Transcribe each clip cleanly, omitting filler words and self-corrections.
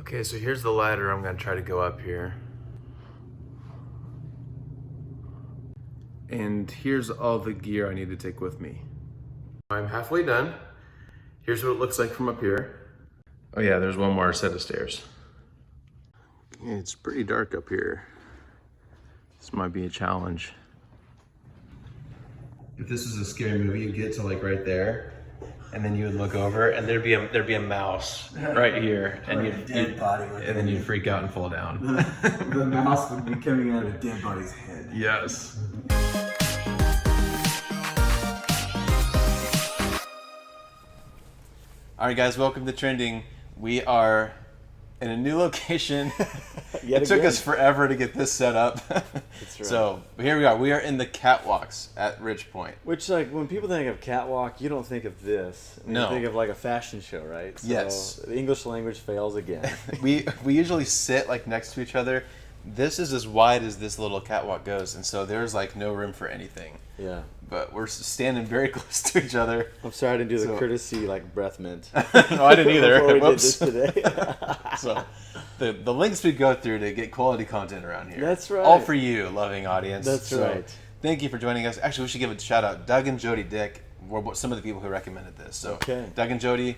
Okay, so here's the ladder. I'm gonna try to go up here. And here's all the gear I need to take with me. I'm halfway done. Here's what it looks like from up here. Oh yeah, there's one more set of stairs. It's pretty dark up here. This might be a challenge. If this was a scary movie, you'd get to like right there, and then you would look over, and there'd be a mouse right here, and then you'd freak out and fall down. The mouse would be coming out of a dead body's head. Yes. All right, guys, welcome to Trending. We are in a new location. It took us forever to get this set up. That's right. So here we are. We are in the catwalks at Ridge Point. Which, like, when people think of catwalk, you don't think of this. No. You think of like a fashion show, right? So Yes. The English language fails again. We usually sit like next to each other. This is as wide as this little catwalk goes, and so there's like no room for anything. Yeah. But we're standing very close to each other. I'm sorry I didn't do the courtesy like breath mint. No, I didn't either. Before we did Whoops. this today. So the links we go through to get quality content around here. That's right. All for you, loving audience. That's So, right. Thank you for joining us. Actually, we should give a shout out. Doug and Jody Dick were some of the people who recommended this. So Okay. Doug and Jody,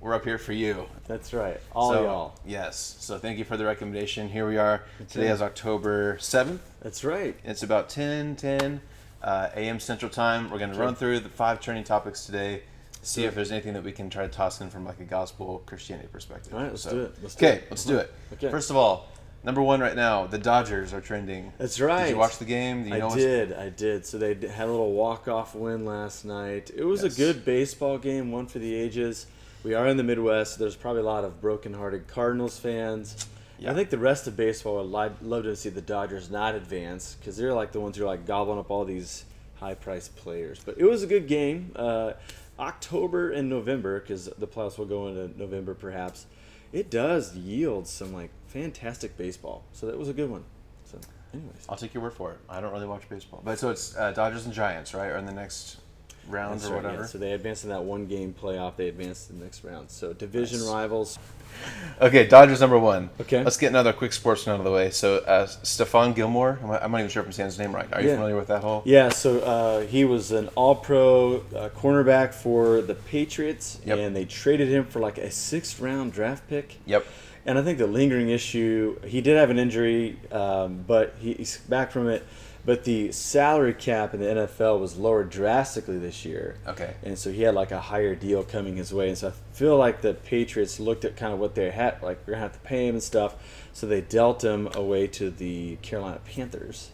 we're up here for you. That's right. All So, y'all. Yes. So thank you for the recommendation. Here we are. Today Okay. is October 7th. That's right. It's about 10 a.m. Central Time. We're going to run through the 5 trending topics today, see if there's anything that we can try to toss in from like a gospel Christianity perspective. All right, let's do it. Let's do it. Okay. First of all, number 1 right now, the Dodgers are trending. That's right. Did you watch the game? Do you know I did. So they had a little walk-off win last night. It was a good baseball game, one for the ages. We are in the Midwest. There's probably a lot of broken-hearted Cardinals fans. Yeah. I think the rest of baseball would love to see the Dodgers not advance because they're like the ones who are like gobbling up all these high-priced players. But it was a good game. October and November, because the playoffs will go into November perhaps, it does yield some like fantastic baseball. So that was a good one. So anyways. I'll take your word for it. I don't really watch baseball. But so it's Dodgers and Giants, right? Or in the next round That's or right, whatever. yeah. So they advanced in that one-game playoff. They advanced to the next round. So division rivals. Okay, Dodgers number 1. Okay. Let's get another quick sports one out of the way. So Stephon Gilmore, I'm not even sure if I'm saying his name right. Are you familiar with that whole? Yeah, so he was an all-pro cornerback for the Patriots, Yep. and they traded him for like a 6th-round draft pick. Yep. And I think the lingering issue, he did have an injury, but he's back from it. But the salary cap in the NFL was lowered drastically this year. Okay. And so he had like a higher deal coming his way. And so I feel like the Patriots looked at kind of what they had, like we're going to have to pay him and stuff. So they dealt him away to the Carolina Panthers.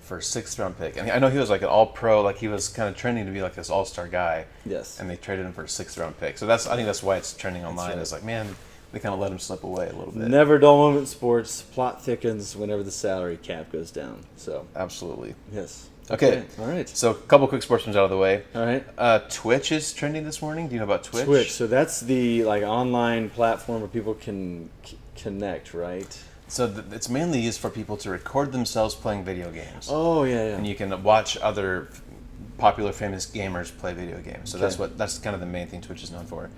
For a 6th round pick. And I know he was like an all pro, like he was kind of trending to be like this all-star guy. Yes. And they traded him for a 6th round pick. So I think that's why it's trending online. right. It's like, man, they kind of let him slip away a little bit. Never dull moment in sports. Plot thickens whenever the salary cap goes down. So, Absolutely. yes. Okay. All right. So a couple quick sports ones out of the way. All right. Twitch is trending this morning. Do you know about Twitch? Twitch. So that's the like online platform where people can connect, right? So it's mainly used for people to record themselves playing video games. Oh yeah. And you can watch other popular famous gamers play video games. So Okay. that's kind of the main thing Twitch is known for.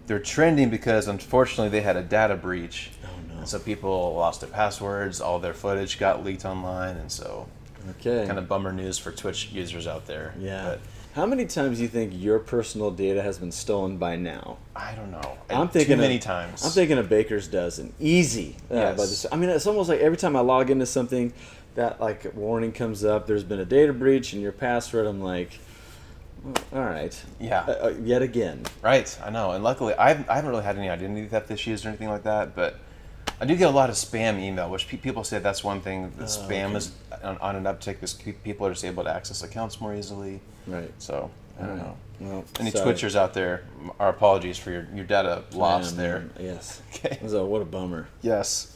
They're trending because unfortunately they had a data breach. Oh no. And so people lost their passwords, all their footage got leaked online, and so Okay. kind of bummer news for Twitch users out there. Yeah. But How many times do you think your personal data has been stolen by now? I don't know. I'm thinking too many times. I'm thinking a baker's dozen. Easy. Yes. By this, I mean, it's almost like every time I log into something, that like warning comes up. There's been a data breach in your password. I'm like, all right. Yeah. Yet again. Right, I know. And luckily, I haven't really had any identity theft issues or anything like that, but I do get a lot of spam email, which people say that's one thing. The spam is on an uptick because people are just able to access accounts more easily. Right. So, I don't know. Well, Any sorry. Twitchers out there, our apologies for your data loss Yeah, there. man. Yes. Okay. So what a bummer. Yes.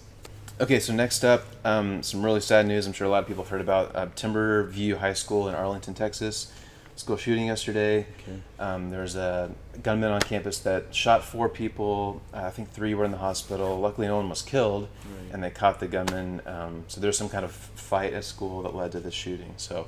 Okay, so next up, some really sad news I'm sure a lot of people have heard about. Timberview High School in Arlington, Texas. School shooting yesterday. Okay. There was a gunman on campus that shot 4 people. I think 3 were in the hospital. Luckily, no one was killed, and they caught the gunman. So there's some kind of fight at school that led to the shooting. So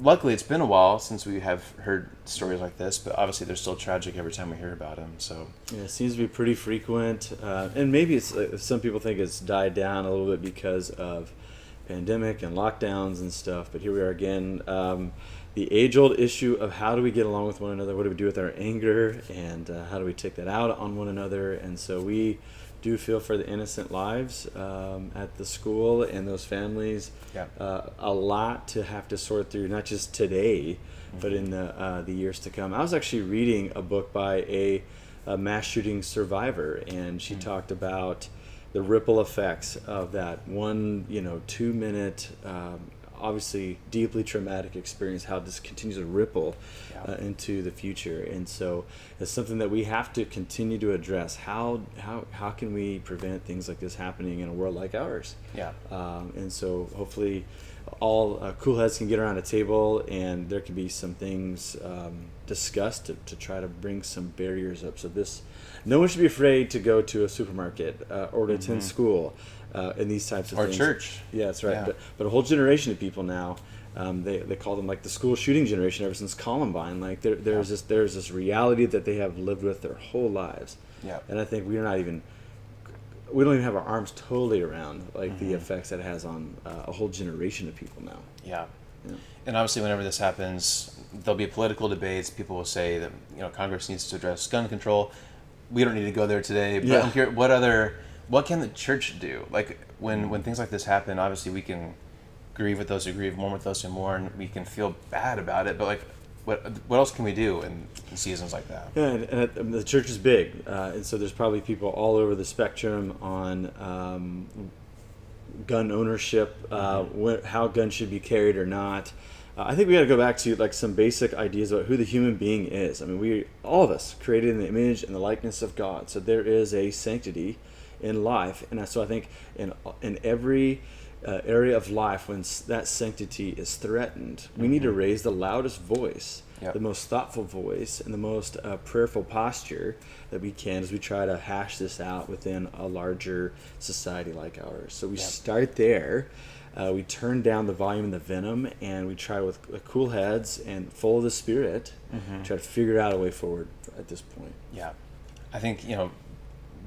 luckily it's been a while since we have heard stories like this, but obviously they're still tragic every time we hear about them. So Yeah, it seems to be pretty frequent, and maybe it's some people think it's died down a little bit because of pandemic and lockdowns and stuff. But here we are again, the age-old issue of how do we get along with one another? What do we do with our anger, and how do we take that out on one another? And so we do feel for the innocent lives at the school and those families. Yeah. A lot to have to sort through, not just today, but in the years to come. I was actually reading a book by a mass shooting survivor, and she talked about the ripple effects of that one, 2-minute, obviously deeply traumatic experience, how this continues to ripple into the future. And so it's something that we have to continue to address. How can we prevent things like this happening in a world like ours? Yeah. And so hopefully all cool heads can get around a table, and there can be some things discussed to try to bring some barriers up. So no one should be afraid to go to a supermarket or to attend school and these types of or things. church. Yeah, that's right. Yeah. But a whole generation of people now, they call them like the school shooting generation ever since Columbine. Like there's this reality that they have lived with their whole lives. Yeah. And I think we don't even have our arms totally around like the effects that it has on a whole generation of people now. Yeah. Yeah. And obviously, whenever this happens, there'll be political debates. People will say that Congress needs to address gun control. We don't need to go there today. But I'm curious, what can the church do? Like when things like this happen, obviously we can grieve with those who grieve, mourn with those who mourn. We can feel bad about it, but like, what else can we do in seasons like that? Yeah, and the church is big, and so there's probably people all over the spectrum on gun ownership, how guns should be carried or not. I think we got to go back to like some basic ideas about who the human being is. I mean, all of us created in the image and the likeness of God, so there is a sanctity in life, and so I think in every area of life, when that sanctity is threatened, we need to raise the loudest voice, the most thoughtful voice, and the most prayerful posture that we can as we try to hash this out within a larger society like ours. So we start there. We turn down the volume and the venom, and we try with cool heads and full of the Spirit, try to figure out a way forward at this point. Yeah. I think,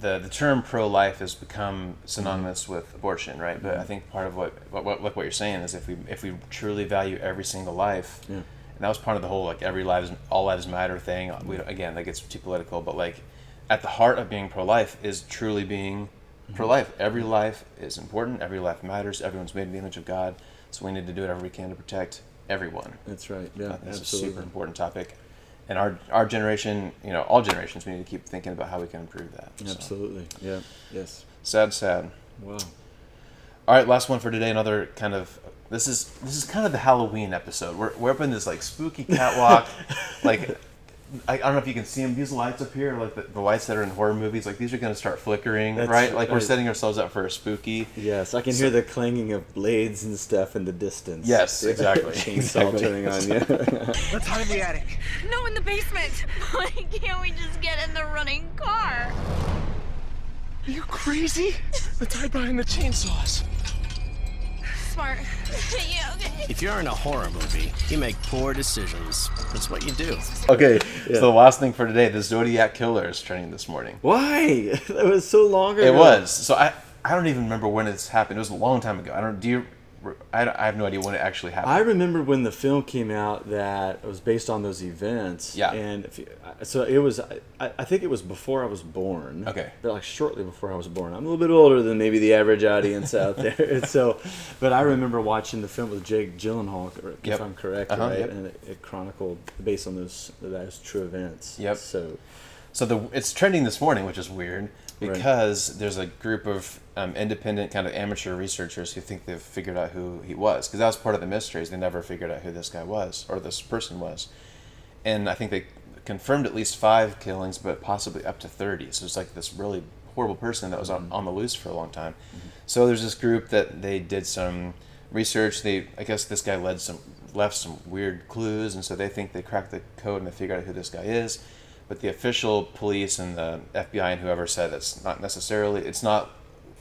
the term pro-life has become synonymous with abortion, right? But I think part of what you're saying is if we truly value every single life, and that was part of the whole like all lives matter thing. Again, that gets too political, but like at the heart of being pro-life is truly being pro-life. Every life is important. Every life matters. Everyone's made in the image of God, so we need to do whatever we can to protect everyone. That's right. Yeah, that's absolutely. a super important topic. And our generation, all generations, we need to keep thinking about how we can improve that. Absolutely. So. Yeah. Yes. Sad. Wow. All right, last one for today. Another kind of this is kind of the Halloween episode. We're up in this like spooky catwalk, like. I don't know if you can see them. These lights up here, like the lights that are in horror movies, like these are going to start flickering, right? Like we're setting ourselves up for a spooky. Yes, I can hear the clanging of blades and stuff in the distance. Yes, exactly. Chainsaw turning on, Let's hide in the attic. No, in the basement. Why can't we just get in the running car? Are you crazy? Let's hide behind the chainsaws. Smart. Yeah, okay. If you're in a horror movie, you make poor decisions. That's what you do. Okay, so the last thing for today, the Zodiak Killer is trending this morning. Why? That was so long ago. It was. So I don't even remember when it's happened. It was a long time ago. I have no idea when it actually happened. I remember when the film came out that it was based on those events. Yeah. And so it was. I think it was before I was born. Okay. But like shortly before I was born. I'm a little bit older than maybe the average audience out there. And so, but I remember watching the film with Jake Gyllenhaal, if I'm correct, right? Yep. And it chronicled based on those true events. Yep. So it's trending this morning, which is weird. Because there's a group of independent kind of amateur researchers who think they've figured out who he was. Because that was part of the mysteries. They never figured out who this guy was, or this person was. And I think they confirmed at least 5 killings, but possibly up to 30. So it's like this really horrible person that was on the loose for a long time. So there's this group that they did some research. I guess this guy left some weird clues, and so they think they cracked the code and they figured out who this guy is. But the official police and the FBI and whoever said it's not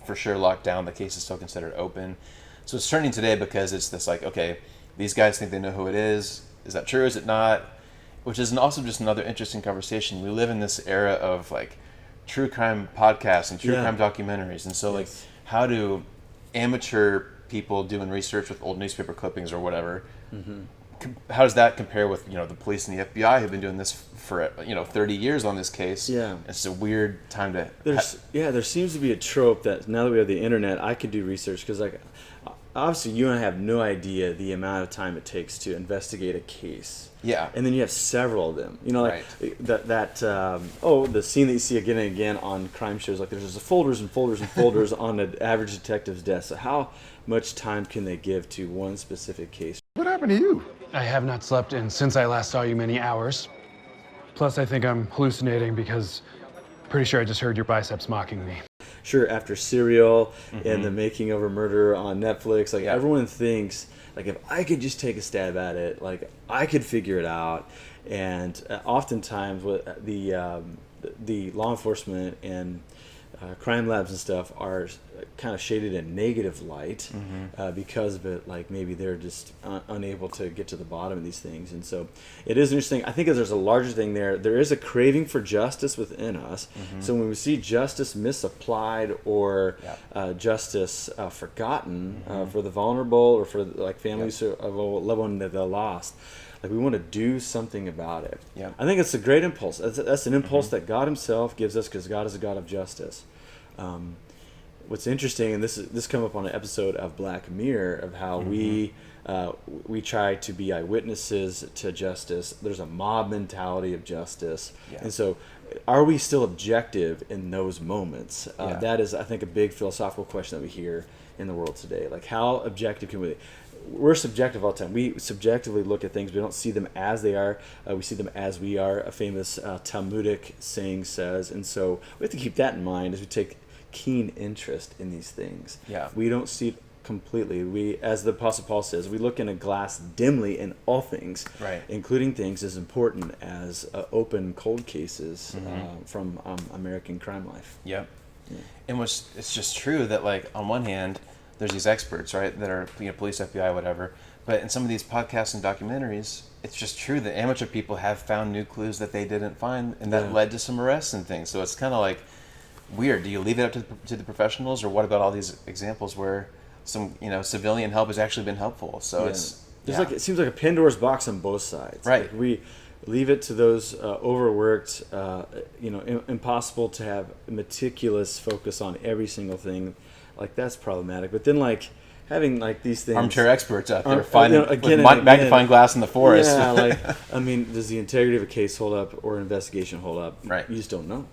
for sure locked down. The case is still considered open. So it's trending today because it's this like, okay, these guys think they know who it is. Is that true? Is it not? Which is also just another interesting conversation. We live in this era of like true crime podcasts and true crime documentaries, and so like, how do amateur people doing research with old newspaper clippings or whatever, how does that compare with the police and the FBI who've been doing this for 30 years on this case? It's a weird time to. There seems to be a trope that now that we have the internet, I could do research because like obviously you and I have no idea the amount of time it takes to investigate a case. Yeah. And then you have several of them. Like the scene that you see again and again on crime shows, like there's just folders and folders and folders on an average detective's desk. So how much time can they give to one specific case? What happened to you? I have not slept in since I last saw you many hours. Plus, I think I'm hallucinating because pretty sure I just heard your biceps mocking me. Sure, after Serial and The Making of a Murderer on Netflix, like everyone thinks, like if I could just take a stab at it, like I could figure it out. And oftentimes, with the law enforcement and crime labs and stuff are kind of shaded in negative light because of it. Like maybe they're just unable to get to the bottom of these things. And so it is interesting. I think there's a larger thing there. There is a craving for justice within us. So when we see justice misapplied or justice forgotten for the vulnerable or for like families of a loved one that they lost, like we want to do something about it. I think it's a great impulse. That's an impulse that God Himself gives us because God is a God of justice. What's interesting, and this come up on an episode of Black Mirror, of how we try to be eyewitnesses to justice. There's a mob mentality of justice, and so are we still objective in those moments? That is, I think, a big philosophical question that we hear in the world today. Like, how objective can we? We're subjective all the time. We subjectively look at things. We don't see them as they are. We see them as we are. A famous Talmudic saying says, and so we have to keep that in mind as we take keen interest in these things. We don't see it completely. We, as the Apostle Paul says, we look in a glass dimly in all things, including things as important as open cold cases from American crime life. And it's just true that, like, on one hand, there's these experts, right, that are police, FBI, whatever. But in some of these podcasts and documentaries, it's just true that amateur people have found new clues that they didn't find, and that led to some arrests and things. So it's kind of like weird. Do you leave it up to the professionals, or what about all these examples where some civilian help has actually been helpful? So it's like it seems like a Pandora's box on both sides. Like we leave it to those overworked, impossible to have meticulous focus on every single thing. Like that's problematic. But then like having like these things, armchair experts out there finding magnifying glass in the forest. I mean, does the integrity of a case hold up or an investigation hold up? You just don't know.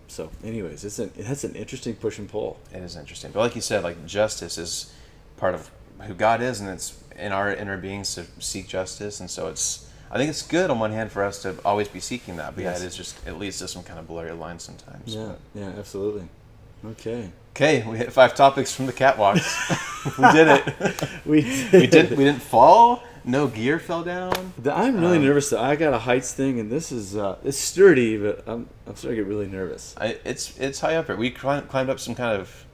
So, anyways, that's an interesting push and pull. It is interesting, but like you said, like justice is part of who God is, and it's in our inner beings to seek justice. And so I think it's good on one hand for us to always be seeking that, but it leads to some kind of blurry lines sometimes. Absolutely. Okay, we hit 5 topics from the catwalks. We did it. We didn't fall. No gear fell down. I'm really nervous. Though. I got a heights thing, and this is it's sturdy, but I'm starting to get really nervous. It's high up here. We climbed up some kind of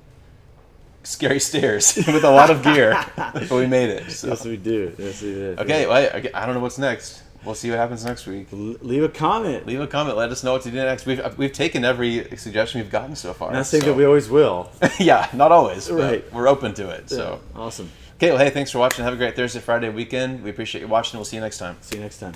scary stairs with a lot of gear, but we made it. So. Yes, we do. Yes, we did. Okay, well, I don't know what's next. We'll see what happens next week. Leave a comment. Let us know what to do next. We've taken every suggestion we've gotten so far. Not saying that we always will. Not always. But we're open to it. So awesome. Okay, well, hey, thanks for watching. Have a great Thursday, Friday weekend. We appreciate you watching. We'll see you next time. See you next time.